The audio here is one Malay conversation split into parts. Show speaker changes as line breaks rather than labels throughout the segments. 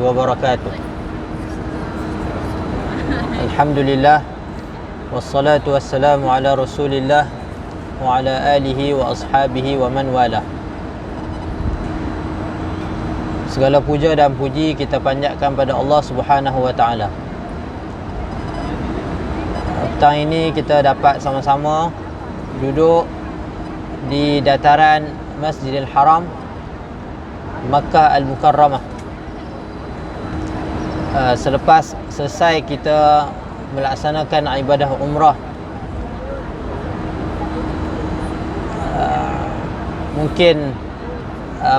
wabarakatuh. Alhamdulillah, wassalatu wassalamu ala Rasulillah wa ala alihi wa ashabihi wa man wala. Segala puja dan puji kita panjatkan pada Allah Subhanahu wa taala. Petang ini kita dapat sama-sama duduk di dataran Masjidil Haram Makkah Al-Mukarramah. Selepas selesai kita melaksanakan ibadah umrah, mungkin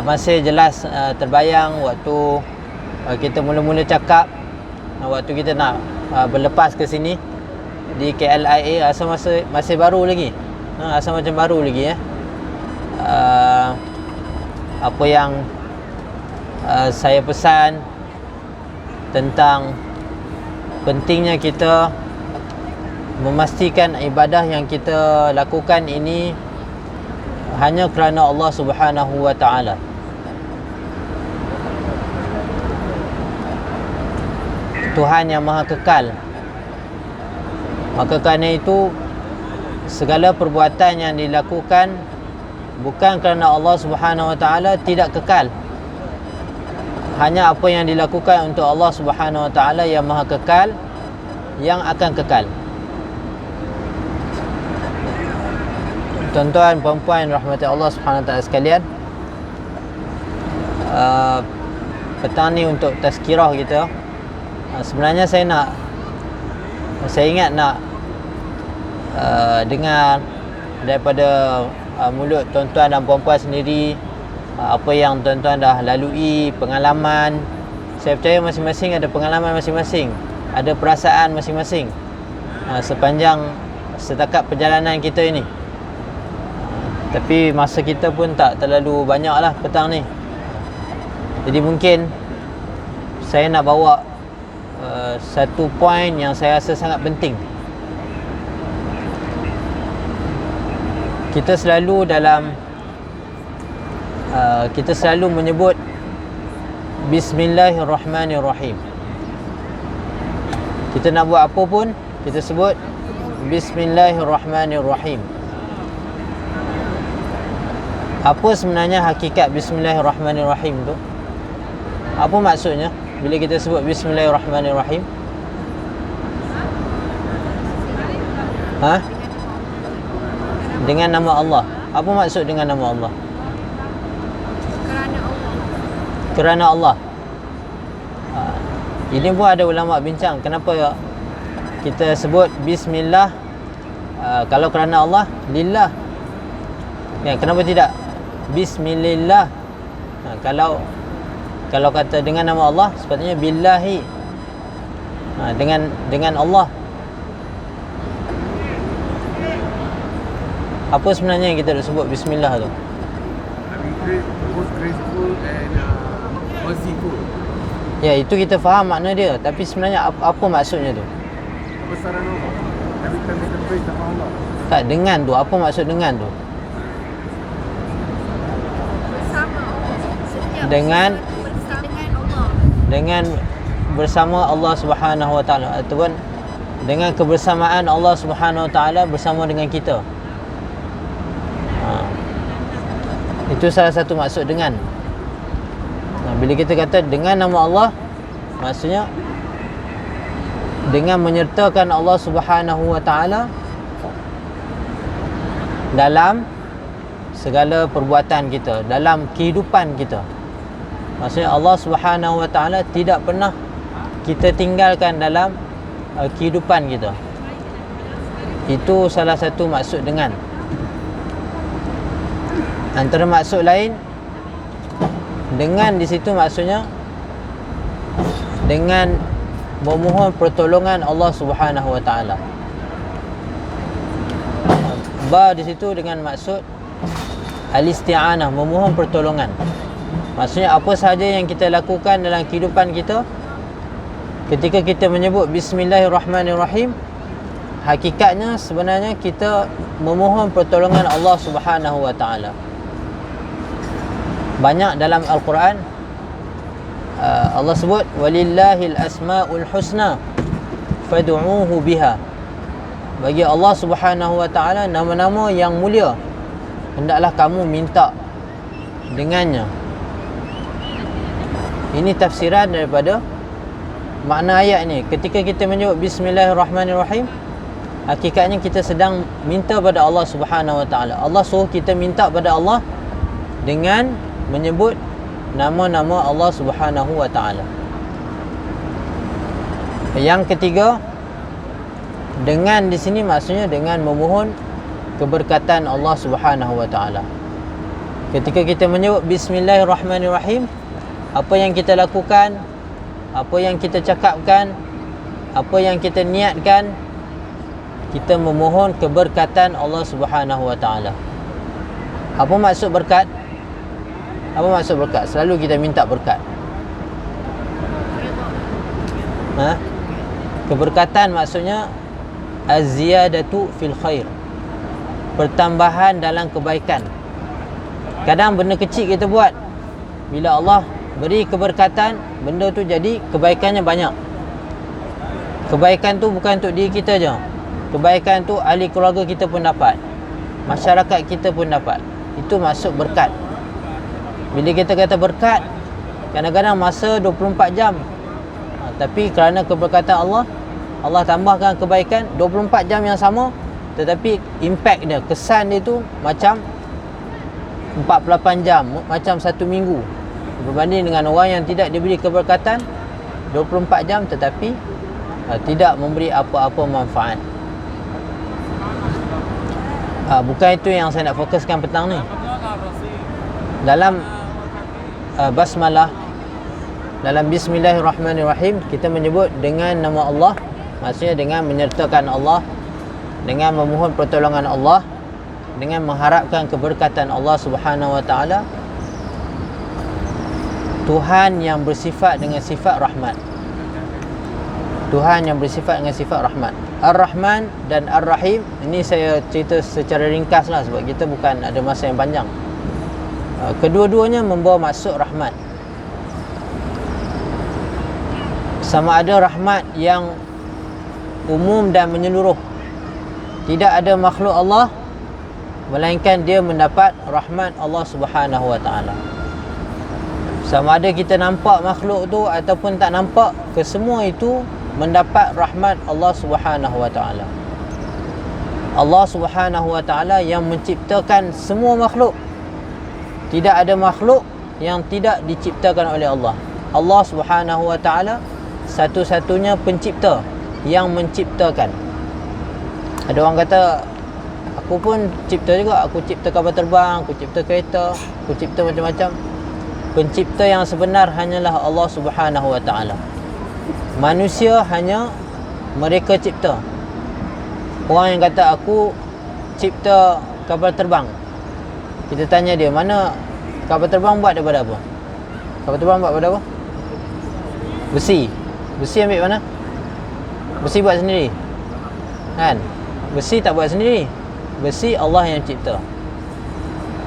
masih jelas terbayang waktu kita mula-mula cakap, waktu kita nak berlepas ke sini di KLIA, rasa masih baru lagi, rasa macam baru lagi apa yang saya pesan tentang pentingnya kita memastikan ibadah yang kita lakukan ini hanya kerana Allah Subhanahu wa taala. Tuhan yang Maha Kekal. Maka kerana itu segala perbuatan yang dilakukan bukan kerana Allah Subhanahu wa taala tidak kekal. Hanya apa yang dilakukan untuk Allah Subhanahu wa taala yang Maha Kekal, yang akan kekal. Tuan-tuan, puan-puan rahmati Allah Subhanahu wa taala sekalian, petang ni untuk tazkirah kita, sebenarnya saya ingat nak dengar daripada mulut tuan-tuan dan puan-puan sendiri apa yang tuan-tuan dah lalui, pengalaman. Saya percaya masing-masing ada pengalaman masing-masing, ada perasaan masing-masing sepanjang setakat perjalanan kita ini. Tapi masa kita pun tak terlalu banyak lah petang ni. Jadi mungkin saya nak bawa satu poin yang saya rasa sangat penting. Kita selalu menyebut Bismillahirrahmanirrahim. Kita nak buat apa pun, kita sebut Bismillahirrahmanirrahim. Apa sebenarnya hakikat Bismillahirrahmanirrahim tu? Apa maksudnya bila kita sebut Bismillahirrahmanirrahim? Dengan nama Allah. Apa maksud dengan nama Allah? Kerana Allah. Ini pun ada ulama bincang, kenapa kita sebut Bismillah, kalau kerana Allah, lillah. Kenapa tidak Bismillah? Kalau kata dengan nama Allah, sepatutnya billahi, dengan Allah. Apa sebenarnya yang kita nak sebut Bismillah tu?
Most graceful and merciful.
Ya, itu kita faham makna dia. Tapi sebenarnya apa maksudnya tu?
Kebesaran Allah. Every time kita praise nama Allah.
Tak, dengan tu. Apa maksud dengan tu?
Bersama Allah.
Dengan bersama Allah Subhanahu wa taala, ataupun dengan kebersamaan Allah Subhanahu wa taala bersama dengan kita. Itu salah satu maksud dengan. Bila kita kata dengan nama Allah, maksudnya dengan menyertakan Allah Subhanahu wa taala dalam segala perbuatan kita, dalam kehidupan kita. Maksudnya Allah Subhanahu wa taala tidak pernah kita tinggalkan dalam kehidupan kita. Itu salah satu maksud dengan. Antara maksud lain, dengan di situ maksudnya dengan memohon pertolongan Allah Subhanahu wa taala. Ba di situ dengan maksud al-isti'anah, memohon pertolongan. Maksudnya apa sahaja yang kita lakukan dalam kehidupan kita, ketika kita menyebut Bismillahirrahmanirrahim, hakikatnya sebenarnya kita memohon pertolongan Allah Subhanahu wa taala. Banyak dalam Al-Quran Allah sebut walillahil asmaul husna fad'uuhu biha. Bagi Allah Subhanahu wa taala nama-nama yang mulia, hendaklah kamu minta dengannya. Ini tafsiran daripada makna ayat ni. Ketika kita menyebut bismillahirrahmanirrahim, hakikatnya kita sedang minta pada Allah Subhanahu wa taala. Allah suruh kita minta pada Allah dengan menyebut nama-nama Allah Subhanahu wa taala. Yang ketiga, dengan di sini maksudnya dengan memohon keberkatan Allah Subhanahu wa taala. Ketika kita menyebut bismillahirrahmanirrahim, apa yang kita lakukan, apa yang kita cakapkan, apa yang kita niatkan, kita memohon keberkatan Allah Subhanahu wa taala. Apa maksud berkat? Apa maksud berkat? Selalu kita minta berkat. Keberkatan maksudnya az-ziyadatu fil khair, pertambahan dalam kebaikan. Kadang benda kecil kita buat, bila Allah beri keberkatan, benda tu jadi kebaikannya banyak. Kebaikan tu bukan untuk diri kita je, kebaikan tu ahli keluarga kita pun dapat, masyarakat kita pun dapat. Itu maksud berkat. Bila kita kata berkat, kadang-kadang masa 24 jam, tapi kerana keberkatan Allah, Allah tambahkan kebaikan 24 jam yang sama, tetapi impact dia, kesan dia tu macam 48 jam, macam 1 minggu, berbanding dengan orang yang tidak diberi keberkatan 24 jam tetapi tidak memberi apa-apa manfaat. Bukan itu yang saya nak fokuskan petang ni. Dalam basmalah, dalam bismillahirrahmanirrahim, kita menyebut dengan nama Allah, maksudnya dengan menyertakan Allah, dengan memohon pertolongan Allah, dengan mengharapkan keberkatan Allah Subhanahu wa taala. Tuhan yang bersifat dengan sifat rahmat. Tuhan yang bersifat dengan sifat rahmat. Ar-Rahman dan Ar-Rahim, ini saya cerita secara ringkas lah sebab kita bukan ada masa yang panjang. Kedua-duanya membawa maksud rahmat. Sama ada rahmat yang umum dan menyeluruh. Tidak ada makhluk Allah melainkan dia mendapat rahmat Allah Subhanahu wa taala. Sama ada kita nampak makhluk tu ataupun tak nampak, kesemua itu mendapat rahmat Allah Subhanahu wa taala. Allah Subhanahu wa taala yang menciptakan semua makhluk. Tidak ada makhluk yang tidak diciptakan oleh Allah. Allah Subhanahu wa taala satu-satunya pencipta yang menciptakan. Ada orang kata, aku pun cipta juga, aku cipta kapal terbang, aku cipta kereta, aku cipta macam-macam. Pencipta yang sebenar hanyalah Allah Subhanahu wa taala. Manusia hanya mereka cipta. Orang yang kata aku cipta kapal terbang, kita tanya dia, mana kapal terbang buat daripada apa? Kapal terbang buat daripada apa? Besi. Besi ambil mana? Besi buat sendiri, kan? Besi tak buat sendiri. Besi Allah yang cipta.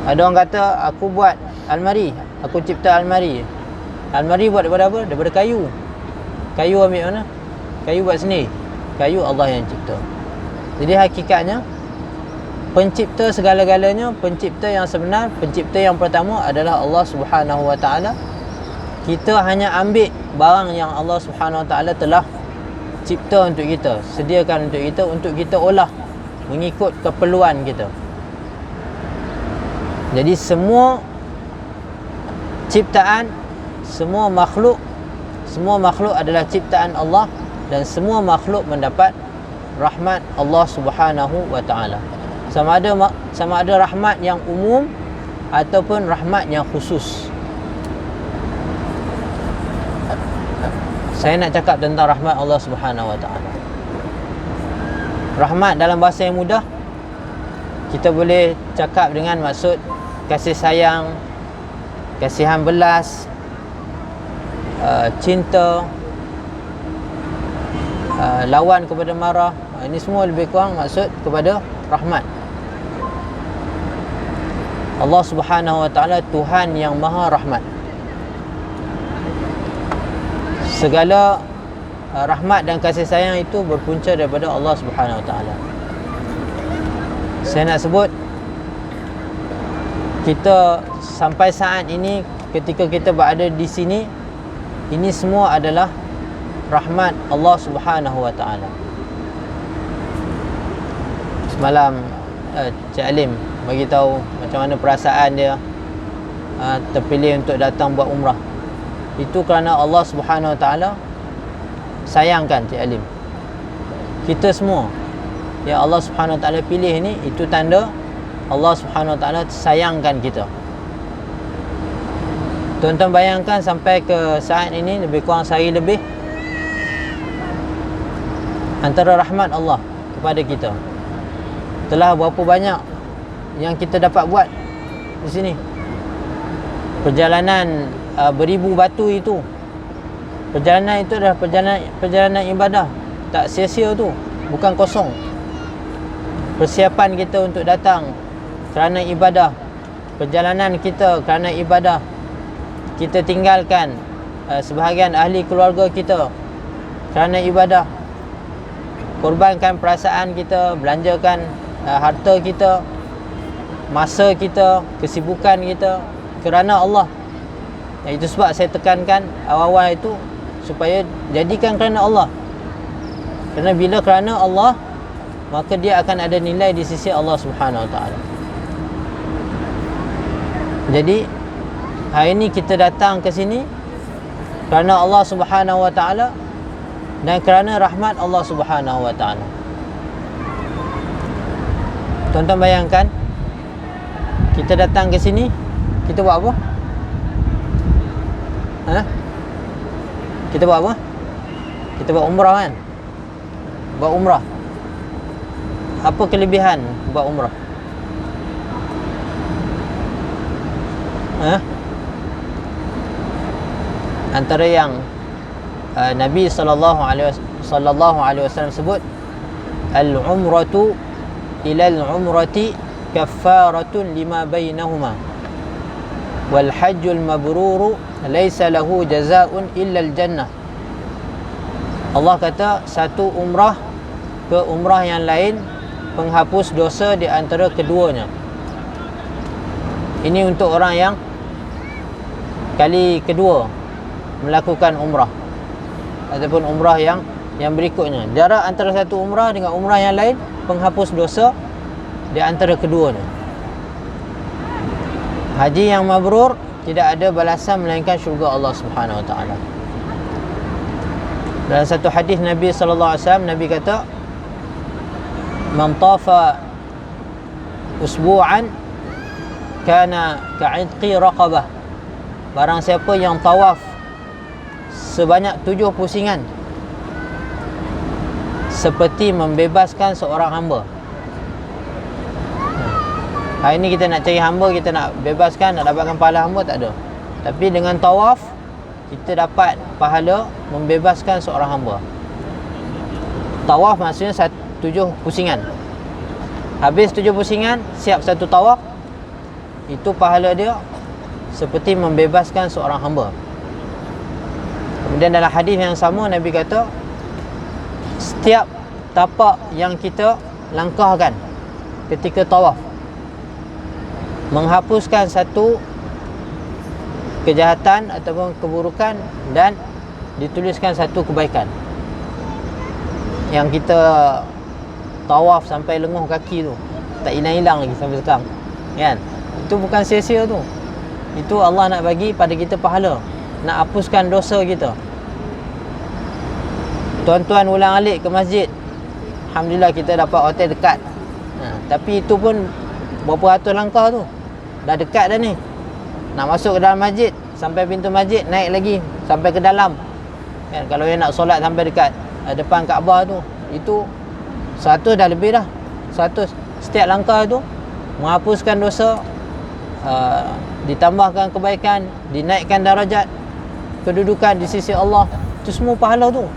Ada orang kata aku buat almari, aku cipta almari. Almari buat daripada apa? Daripada kayu. Kayu ambil mana? Kayu buat sendiri. Kayu Allah yang cipta. Jadi hakikatnya pencipta segala-galanya, pencipta yang sebenar, pencipta yang pertama adalah Allah Subhanahu wa taala. Kita hanya ambil barang yang Allah Subhanahu wa taala telah cipta untuk kita, sediakan untuk kita olah mengikut keperluan kita. Jadi semua ciptaan, semua makhluk adalah ciptaan Allah, dan semua makhluk mendapat rahmat Allah Subhanahu wa taala. Sama ada rahmat yang umum ataupun rahmat yang khusus. Saya nak cakap tentang rahmat Allah Subhanahu wa taala. Rahmat dalam bahasa yang mudah, kita boleh cakap dengan maksud kasih sayang, kasihan belas, cinta, lawan kepada marah. Ini semua lebih kurang maksud kepada rahmat. Allah Subhanahu wa taala Tuhan yang Maha Rahmat. segala rahmat dan kasih sayang itu berpunca daripada Allah Subhanahu Wa Taala. Saya nak sebut, kita sampai saat ini, ketika kita berada di sini, ini semua adalah rahmat Allah Subhanahu Wa Taala. Semalam Cik Alim bagi tahu macam mana perasaan dia terpilih untuk datang buat umrah. Itu kerana Allah Subhanahu Wa Taala sayangkan Cik Alim. Kita semua yang Allah Subhanahu Wa Taala pilih ni, itu tanda Allah Subhanahu Wa Taala sayangkan kita. Tuan-tuan bayangkan sampai ke saat ini, lebih kurang sehari lebih, antara rahmat Allah kepada kita, telah berapa banyak yang kita dapat buat di sini. Perjalanan beribu batu itu, perjalanan itu adalah perjalanan ibadah. Tak sia-sia tu, bukan kosong. Persiapan kita untuk datang kerana ibadah, perjalanan kita kerana ibadah. Kita tinggalkan sebahagian ahli keluarga kita kerana ibadah. Korbankan perasaan kita, belanjakan harta kita, masa kita, kesibukan kita kerana Allah. Itu sebab saya tekankan awal-awal itu, supaya jadikan kerana Allah. Kerana bila kerana Allah, maka dia akan ada nilai di sisi Allah Subhanahu Wa Taala. Jadi hari ini kita datang ke sini kerana Allah Subhanahu Wa Taala dan kerana rahmat Allah Subhanahu Wa Taala. Tuan-tuan bayangkan, kita datang ke sini, kita buat apa? Kita buat apa? Kita buat umrah kan? Buat umrah. Apa kelebihan buat umrah? Antara yang Nabi sallallahu alaihi wasallam sebut, al-umratu ila al-umrati kaffaratun lima bainahuma wal hajjul mabruru laisa lahu jazaa'un illa al-jannah. Allah kata, satu umrah ke umrah yang lain penghapus dosa di antara keduanya. Ini untuk orang yang kali kedua melakukan umrah ataupun umrah yang berikutnya. Jarak antara satu umrah dengan umrah yang lain, penghapus dosa di antara keduanya. Haji yang mabrur tidak ada balasan melainkan syurga Allah Subhanahu Wa Taala. Dalam satu hadis Nabi sallallahu alaihi wasallam, Nabi kata, man tafa usbu'an kana ka'idqi raqabah. Barang siapa yang tawaf sebanyak 7 pusingan, seperti membebaskan seorang hamba. Hari ini kita nak cari hamba, kita nak bebaskan, nak dapatkan pahala hamba, tak ada. Tapi dengan tawaf, kita dapat pahala membebaskan seorang hamba. Tawaf maksudnya 7 pusingan. Habis 7 pusingan, siap satu tawaf, itu pahala dia seperti membebaskan seorang hamba. Kemudian dalam hadis yang sama, Nabi kata, setiap tapak yang kita langkahkan ketika tawaf menghapuskan satu kejahatan ataupun keburukan dan dituliskan satu kebaikan. Yang kita tawaf sampai lenguh kaki tu, tak hilang-hilang lagi sampai sekarang, kan? Itu bukan sia-sia tu. Itu Allah nak bagi pada kita pahala, nak hapuskan dosa kita. Tuan-tuan ulang-alik ke masjid, alhamdulillah kita dapat hotel dekat. Tapi itu pun berapa ratus langkah tu, dah dekat dah ni. Nak masuk ke dalam masjid, sampai pintu masjid, naik lagi sampai ke dalam, kan? Kalau yang nak solat sampai dekat depan Kaabah tu, itu 100 dah lebih dah. 100 setiap langkah tu menghapuskan dosa, ditambahkan kebaikan, dinaikkan darajat, kedudukan di sisi Allah. Itu semua pahala tu.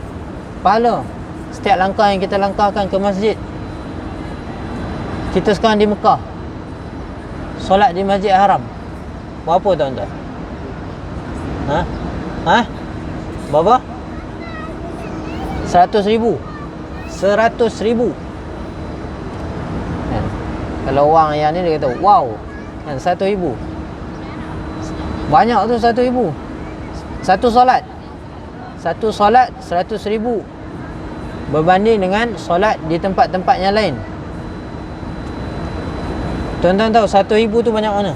Pahala setiap langkah yang kita langkahkan ke masjid. Kita sekarang di Mekah, solat di Masjid Haram, berapa tuan-tuan? Berapa? 100,000. 100,000. Kan? Kalau orang yang ni dia kata wow, kan 100,000. Banyak tu 100,000. Satu solat 100,000 berbanding dengan solat di tempat-tempat yang lain. Tuan-tuan tahu 1,000 tu banyak mana?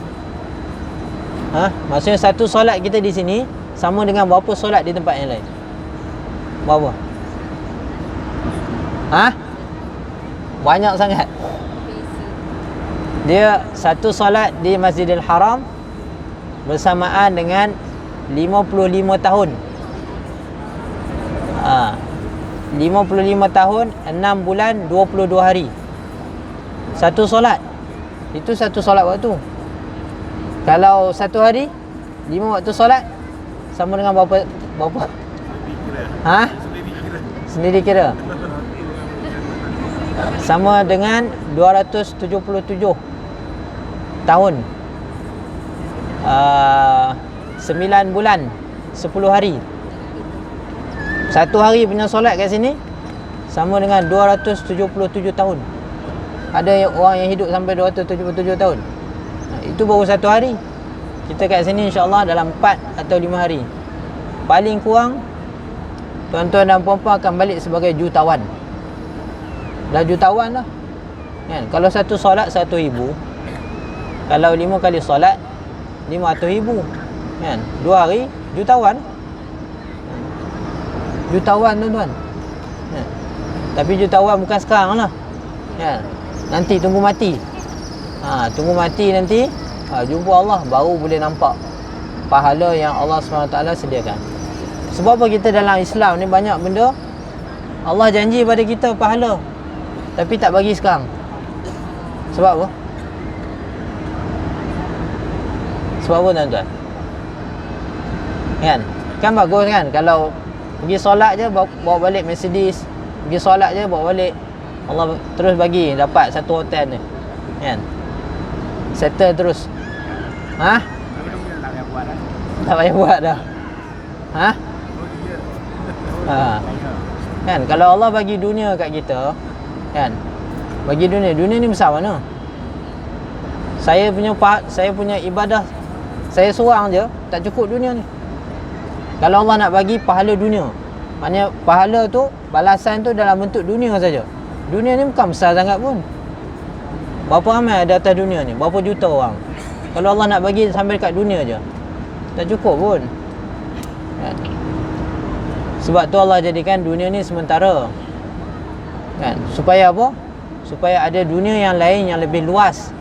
Maksudnya satu solat kita di sini sama dengan berapa solat di tempat yang lain? Berapa? Banyak sangat. Dia satu solat di Masjidil Haram bersamaan dengan 55 tahun. 55 tahun, 6 bulan, 22 hari. Satu solat. Itu satu solat waktu. Kalau satu hari 5 waktu solat sama dengan berapa? Sendiri kira. Sama dengan 277 tahun. 9 bulan 10 hari. Satu hari punya solat kat sini sama dengan 277 tahun. Ada orang yang hidup sampai 277 tahun. Itu baru satu hari. Kita kat sini insya-Allah dalam 4 atau 5 hari. Paling kurang tuan-tuan dan puan-puan akan balik sebagai jutawan. Dah jutawan dah. Kan? Kalau satu solat 1,000. Kalau 5 kali solat 500,000. Kan? 2 hari jutawan. Jutawan tuan-tuan. Kan? Tapi jutawan bukan sekarang lah. Kan? Nanti tunggu mati. Tunggu mati nanti jumpa Allah baru boleh nampak pahala yang Allah SWT sediakan. Sebab apa kita dalam Islam ni banyak benda Allah janji pada kita pahala tapi tak bagi sekarang. Sebab apa? Sebab apa tuan-tuan? Kan bagus kan kalau pergi solat je bawa balik Mercedes, pergi solat je bawa balik, Allah terus bagi dapat satu hotel ni. Kan? Settle terus. Tak payah buat dah. Kan kalau Allah bagi dunia kat kita, kan? Bagi dunia ni besar mana? Saya punya ibadah saya seorang je tak cukup dunia ni. Kalau Allah nak bagi pahala dunia, maknanya pahala tu, balasan tu dalam bentuk dunia saja. Dunia ni bukan besar sangat pun. Berapa ramai ada atas dunia ni? Berapa juta orang? Kalau Allah nak bagi sampai dekat dunia je, tak cukup pun. Kan? Sebab tu Allah jadikan dunia ni sementara. Kan? Supaya apa? Supaya ada dunia yang lain yang lebih luas,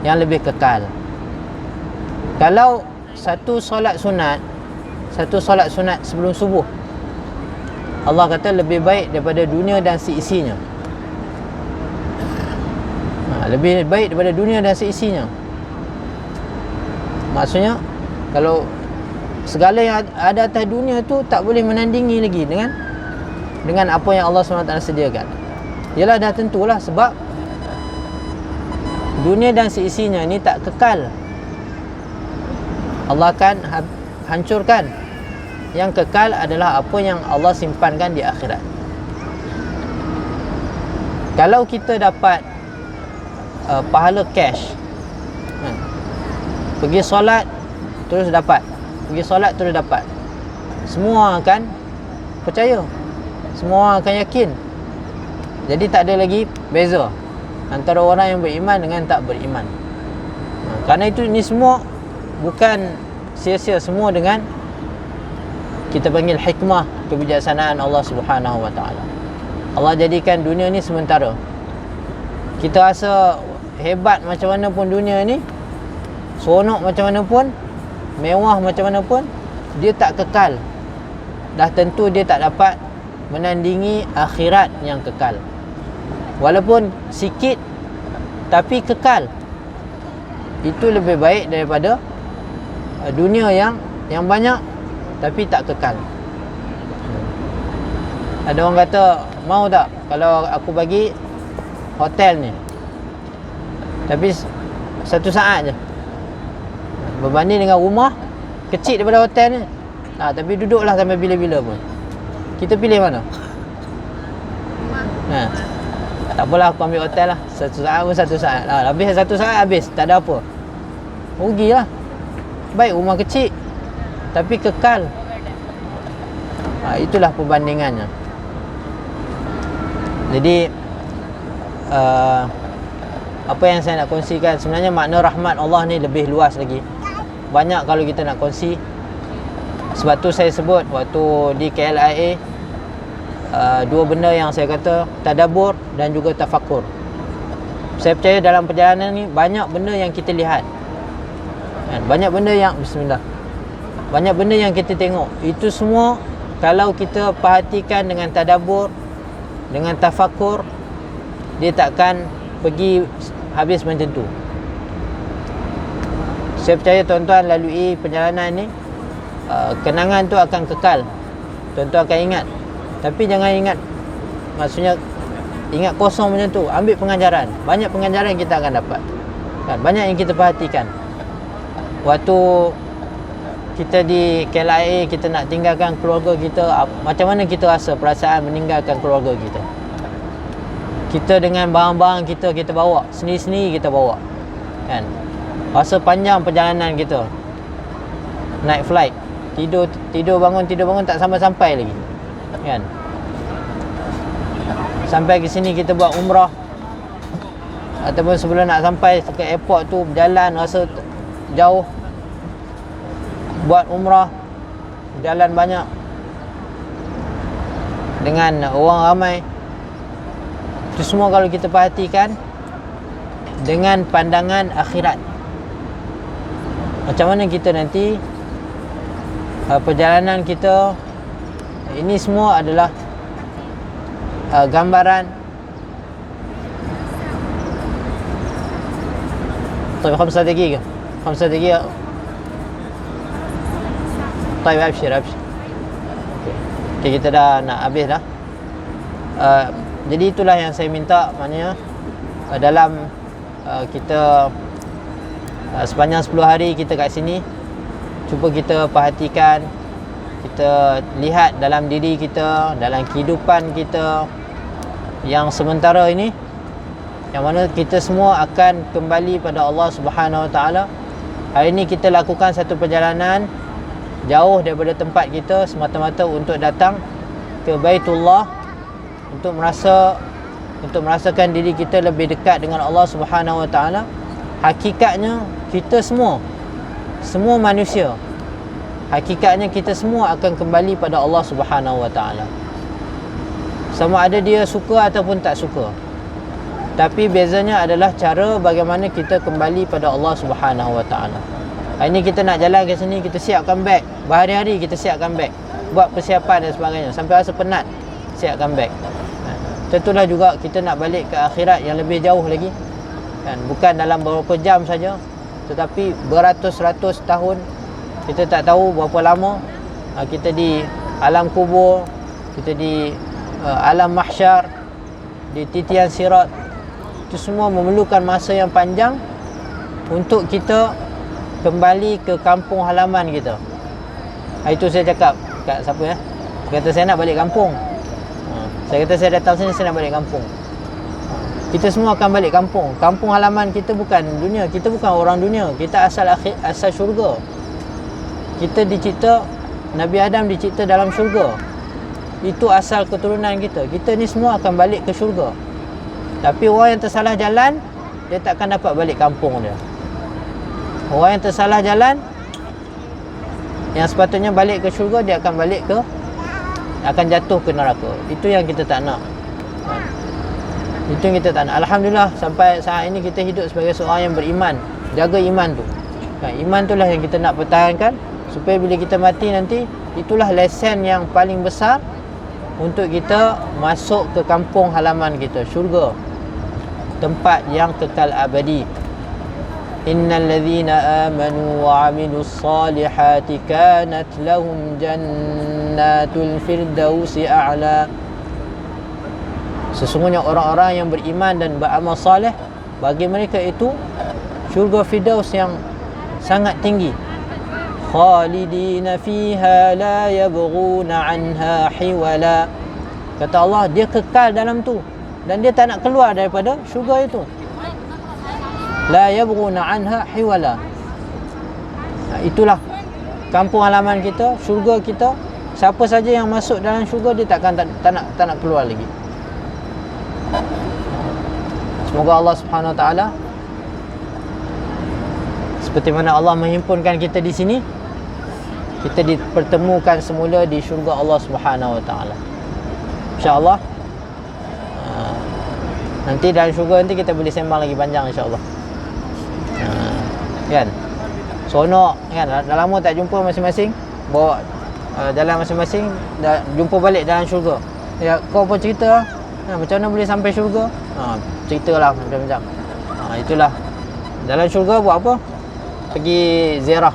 yang lebih kekal. Kalau satu solat sunat sebelum subuh, Allah kata lebih baik daripada dunia dan seisinya. Lebih baik daripada dunia dan seisinya. Maksudnya kalau segala yang ada atas dunia tu tak boleh menandingi lagi dengan apa yang Allah SWT sediakan. Yalah dah tentulah sebab dunia dan seisinya ni tak kekal. Allah akan hancurkan. Yang kekal adalah apa yang Allah simpankan di akhirat. Kalau kita dapat pahala cash, pergi solat terus dapat, pergi solat terus dapat, semua akan percaya, semua akan yakin. Jadi tak ada lagi beza antara orang yang beriman dengan tak beriman. Kerana itu ni semua bukan sia-sia, semua dengan kita panggil hikmah, kebijaksanaan Allah Subhanahu Wa Taala. Allah jadikan dunia ni sementara. Kita rasa hebat macam mana pun dunia ni, seronok macam mana pun, mewah macam mana pun, dia tak kekal. Dah tentu dia tak dapat menandingi akhirat yang kekal. Walaupun sikit tapi kekal. Itu lebih baik daripada dunia yang banyak tapi tak kekal. Ada orang kata, mau tak kalau aku bagi hotel ni tapi satu saat je berbanding dengan rumah kecil daripada hotel ni, tapi duduklah sampai bila-bila pun. Kita pilih mana?
Rumah.
Tak apalah, aku ambil hotel lah. 1 saat pun 1 saat. Habis 1 saat habis, tak ada apa. Rugilah. Baik rumah kecil tapi kekal. Itulah perbandingannya. Jadi apa yang saya nak kongsikan, sebenarnya makna rahmat Allah ni lebih luas lagi. Banyak kalau kita nak kongsi. Sebab tu saya sebut waktu di KLIA, 2 benda yang saya kata, tadabbur dan juga tafakur. Saya percaya dalam perjalanan ni banyak benda yang kita lihat, banyak benda yang banyak benda yang kita tengok. Itu semua kalau kita perhatikan dengan tadabbur, dengan tafakur, dia takkan pergi habis macam tu. Saya percaya tuan-tuan lalui perjalanan ni, kenangan tu akan kekal. Tuan-tuan akan ingat. Tapi jangan ingat, maksudnya ingat kosong macam tu. Ambil pengajaran. Banyak pengajaran kita akan dapat. Banyak yang kita perhatikan. Waktu kita di KLIA, kita nak tinggalkan keluarga kita, macam mana kita rasa perasaan meninggalkan keluarga kita? Kita dengan barang-barang kita bawa, sendiri-sendiri kita bawa, kan? Rasa panjang perjalanan kita, naik flight, tidur bangun tak sampai-sampai lagi, kan? Sampai ke sini kita buat umrah, ataupun sebelum nak sampai ke airport tu berjalan, rasa jauh. Buat umrah, jalan banyak dengan orang ramai. Itu semua kalau kita perhatikan dengan pandangan akhirat. Macam mana kita nanti perjalanan kita, ini semua adalah gambaran. طيب 5 دقيقة. طيب abshir. Okay, kita dah nak habis dah. Jadi itulah yang saya minta, maknanya dalam kita sepanjang 10 hari kita kat sini, cuba kita perhatikan, kita lihat dalam diri kita, dalam kehidupan kita yang sementara ini, yang mana kita semua akan kembali pada Allah Subhanahu Wa Taala. Hari ini kita lakukan satu perjalanan jauh daripada tempat kita semata-mata untuk datang ke Baitullah, untuk merasakan diri kita lebih dekat dengan Allah Subhanahu Wa Taala. Hakikatnya kita semua manusia, hakikatnya kita semua akan kembali pada Allah Subhanahu Wa Taala. Sama ada dia suka ataupun tak suka. Tapi bezanya adalah cara bagaimana kita kembali pada Allah Subhanahu Wa Taala. Hari ni kita nak jalan ke sini, kita siapkan beg. Berhari-hari kita siapkan beg, buat persiapan dan sebagainya, sampai rasa penat siapkan beg. Tentulah juga kita nak balik ke akhirat yang lebih jauh lagi, kan? Bukan dalam beberapa jam saja, tetapi beratus-ratus tahun. Kita tak tahu berapa lama kita di alam kubur, kita di alam mahsyar, di titian sirat. Itu semua memerlukan masa yang panjang untuk kita kembali ke kampung halaman kita. Itu saya cakap kat siapa ya? Dia kata saya nak balik kampung. Saya kata saya datang sini, saya nak balik kampung. Kita semua akan balik kampung. Kampung halaman kita bukan dunia. Kita bukan orang dunia. Kita asal syurga. Kita dicipta, Nabi Adam dicipta dalam syurga. Itu asal keturunan kita. Kita ni semua akan balik ke syurga. Tapi orang yang tersalah jalan, dia takkan dapat balik kampung dia. Orang yang tersalah jalan, yang sepatutnya balik ke syurga, dia akan jatuh ke neraka. Itu yang kita tak nak. Itu yang kita tak nak. Alhamdulillah sampai saat ini kita hidup sebagai seorang yang beriman. Jaga iman tu. Iman tu lah yang kita nak pertahankan, supaya bila kita mati nanti, itulah lesen yang paling besar untuk kita masuk ke kampung halaman kita, syurga, tempat yang kekal abadi. Innal ladzina amanu wa 'amilus solihati kanat lahum jannatul firdausi a'la. Sesungguhnya orang-orang yang beriman dan beramal soleh, bagi mereka itu syurga Firdaus yang sangat tinggi. khalidina fiha la yabghuna anha hiwala. Kata Allah, dia kekal dalam tu dan dia tak nak keluar daripada syurga itu. La yabghuna anha hiwala. Itulah kampung halaman kita, syurga kita. Siapa saja yang masuk dalam syurga, dia tak nak keluar lagi. Semoga Allah Subhanahu Wa Taala, seperti mana Allah menghimpunkan kita di sini, kita dipertemukan semula di syurga Allah Subhanahu Wa Taala. InsyaAllah. Nanti dalam syurga nanti kita boleh sembang lagi panjang, insyaAllah. Kan? Sonok kan, dah lama tak jumpa masing-masing, bawa jalan masing-masing, dah jumpa balik dalam syurga. Ya, kau apa cerita? Macam mana boleh sampai syurga? Ceritalah macam-macam. Itulah. Dalam syurga buat apa? Pergi ziarah.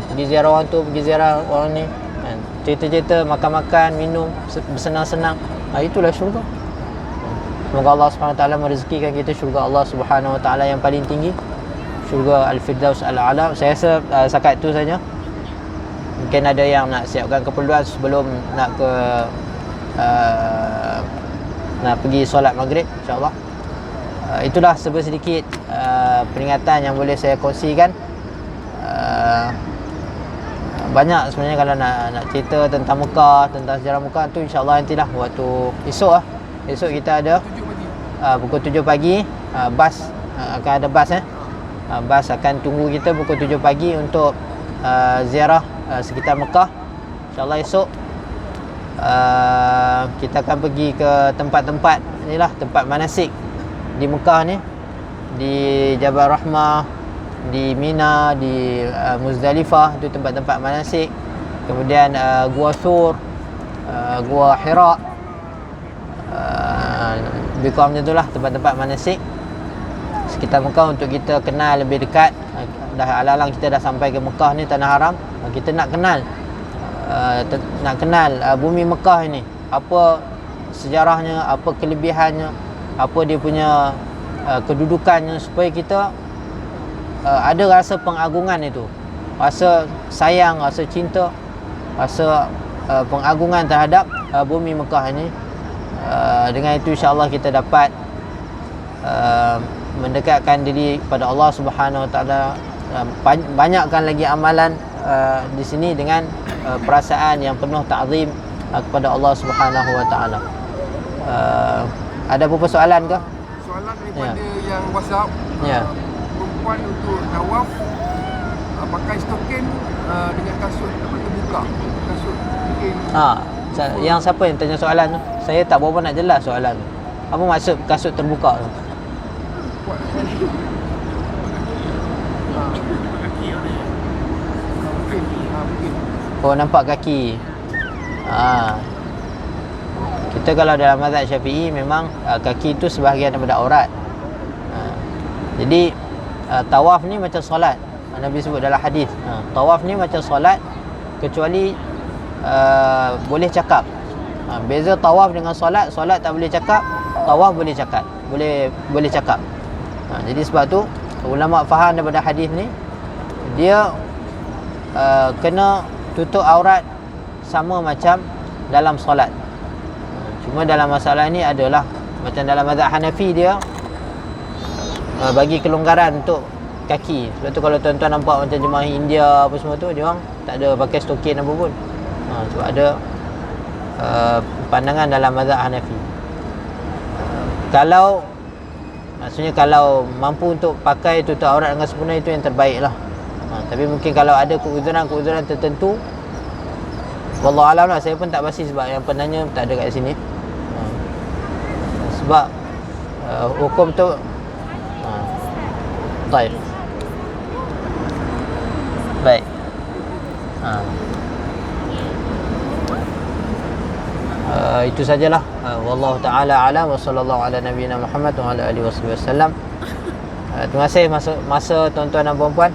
Pergi ziarah orang tu, pergi ziarah orang ni. Cerita-cerita, makan-makan, minum, bersenang-senang. Itulah syurga. Semoga Allah SWT merezekikan kita syurga Allah SWT yang paling tinggi, syurga Al-Firdaus Al-A'la. Saya rasa setakat itu saja. Mungkin ada yang nak siapkan keperluan sebelum nak ke nak pergi solat maghrib, insyaAllah. Itulah sedikit peringatan yang boleh saya kongsikan. Banyak sebenarnya kalau nak cerita tentang Mekah, tentang sejarah Mekah tu, insyaAllah nantilah waktu esok lah. Esok kita ada pukul 7 pagi, bas akan ada bas bas akan tunggu kita pukul 7 pagi untuk ziarah sekitar Mekah. InsyaAllah esok kita akan pergi ke tempat-tempat inilah, tempat manasik di Mekah ni, di Jabal Rahmah, di Mina, di Muzdalifah, itu tempat-tempat manasik. Kemudian Gua Thur, Gua Hira, lebih kurang macam itulah tempat-tempat manasik sekitar Mekah untuk kita kenal lebih dekat. Dah alang-alang kita dah sampai ke Mekah ni, tanah haram, kita nak kenal bumi Mekah ini, apa sejarahnya, apa kelebihannya, apa dia punya kedudukannya, supaya kita ada rasa pengagungan itu, rasa sayang, rasa cinta, rasa pengagungan terhadap bumi Mekah ini. Dengan itu insya-Allah kita dapat mendekatkan diri kepada Allah Subhanahu Wa Taala. Banyakkan lagi amalan di sini dengan perasaan yang penuh ta'zim kepada Allah Subhanahu Wa Taala. Ada apa-apa soalan ke?
Soalan daripada yang WhatsApp.
Ya.
Perempuan untuk tawaf pakai stokin dengan kasut terbuka. Kasut mungkin.
Yang siapa yang tanya soalan tu? Saya tak berapa nak jelas soalan tu. Apa maksud kasut terbuka tu? Oh, nampak kaki. Kita kalau dalam mazhab Syafi'i memang kaki itu sebahagian daripada aurat. Jadi tawaf ni macam solat. Nabi sebut dalam hadis, tawaf ni macam solat kecuali boleh cakap. Beza tawaf dengan solat, solat tak boleh cakap, tawaf boleh cakap. Boleh cakap. Jadi sebab tu ulama faham daripada hadis ni, dia kena tutup aurat sama macam dalam solat. Cuma dalam masalah ni adalah macam dalam mazhab Hanafi, dia bagi kelonggaran untuk kaki. Sebab tu kalau tuan-tuan nampak macam jemaah India apa semua tu, dia orang tak ada pakai stokin apa pun. Sebab ada pandangan dalam mazhab Hanafi. Maksudnya kalau mampu untuk pakai tutup aurat dengan sempurna, itu yang terbaik lah. Tapi mungkin kalau ada keuzuran tertentu, wallahualam lah, saya pun tak pasti sebab yang penanya tak ada kat sini. Sebab hukum tu baik. Itu sajalah. Wallahu taala alam, wa sallallahu ala nabiyyina Muhammad wa ala alihi wasallam. Terima kasih masa tuan-tuan dan puan-puan.